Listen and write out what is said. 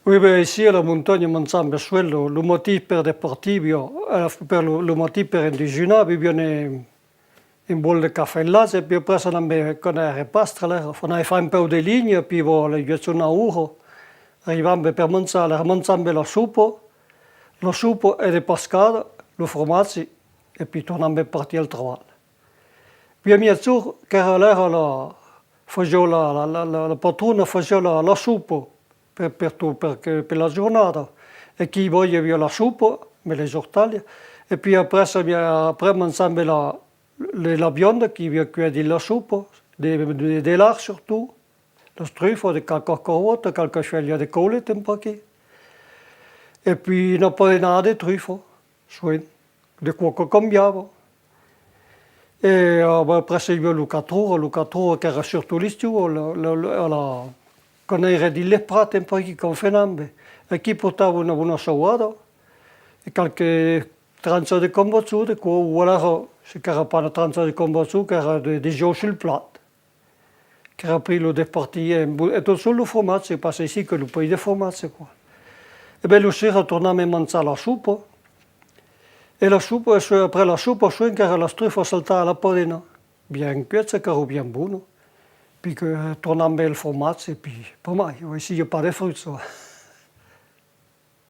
Oui, beh, ici alla montagna mangiamo quello, il motivo per deportivo, per il motivo per indigenare, abbiamo un bol de caffè là, e poi presso con le pastre, noi fai un po' di linea, poi le ghiaccio una ora, arriviamo per mangiare la soupa e le pascate, lo formaggio, e poi torniamo a partire al lavoro. Poi a mezzogiorno, che era la patrona faceva la soupa per la giornata, e chi voleva la soupa, me le ortaglie, e poi après mangiamo la viande qui vient cuire de la soupe, des lards surtout, la truffe, de qualche carotte, qualche foglia de coulette un paquet. E poi una paninata di truffe, di quello che cambiavo. E presso il 4 che era surtout l'estiu, quando era di leprate un paquet confinambe, e chi portava una buona salata, e qualche tranza di combattuto, o allora se c'era pas una tranza di combattuto, che era di giù sul piatto, che era preso di partire, e tutto solo il formaggio, parce ici che lo paese di formaggio qua. E beh, la sera torniamo a mangiare la soupa, e la soupa, après la soupa, che era la truffa saltata alla padella, bien cuite, che era bien buono, puis che torniamo il formaggio, e puis pas mai, ici il n'y a pas de fruits.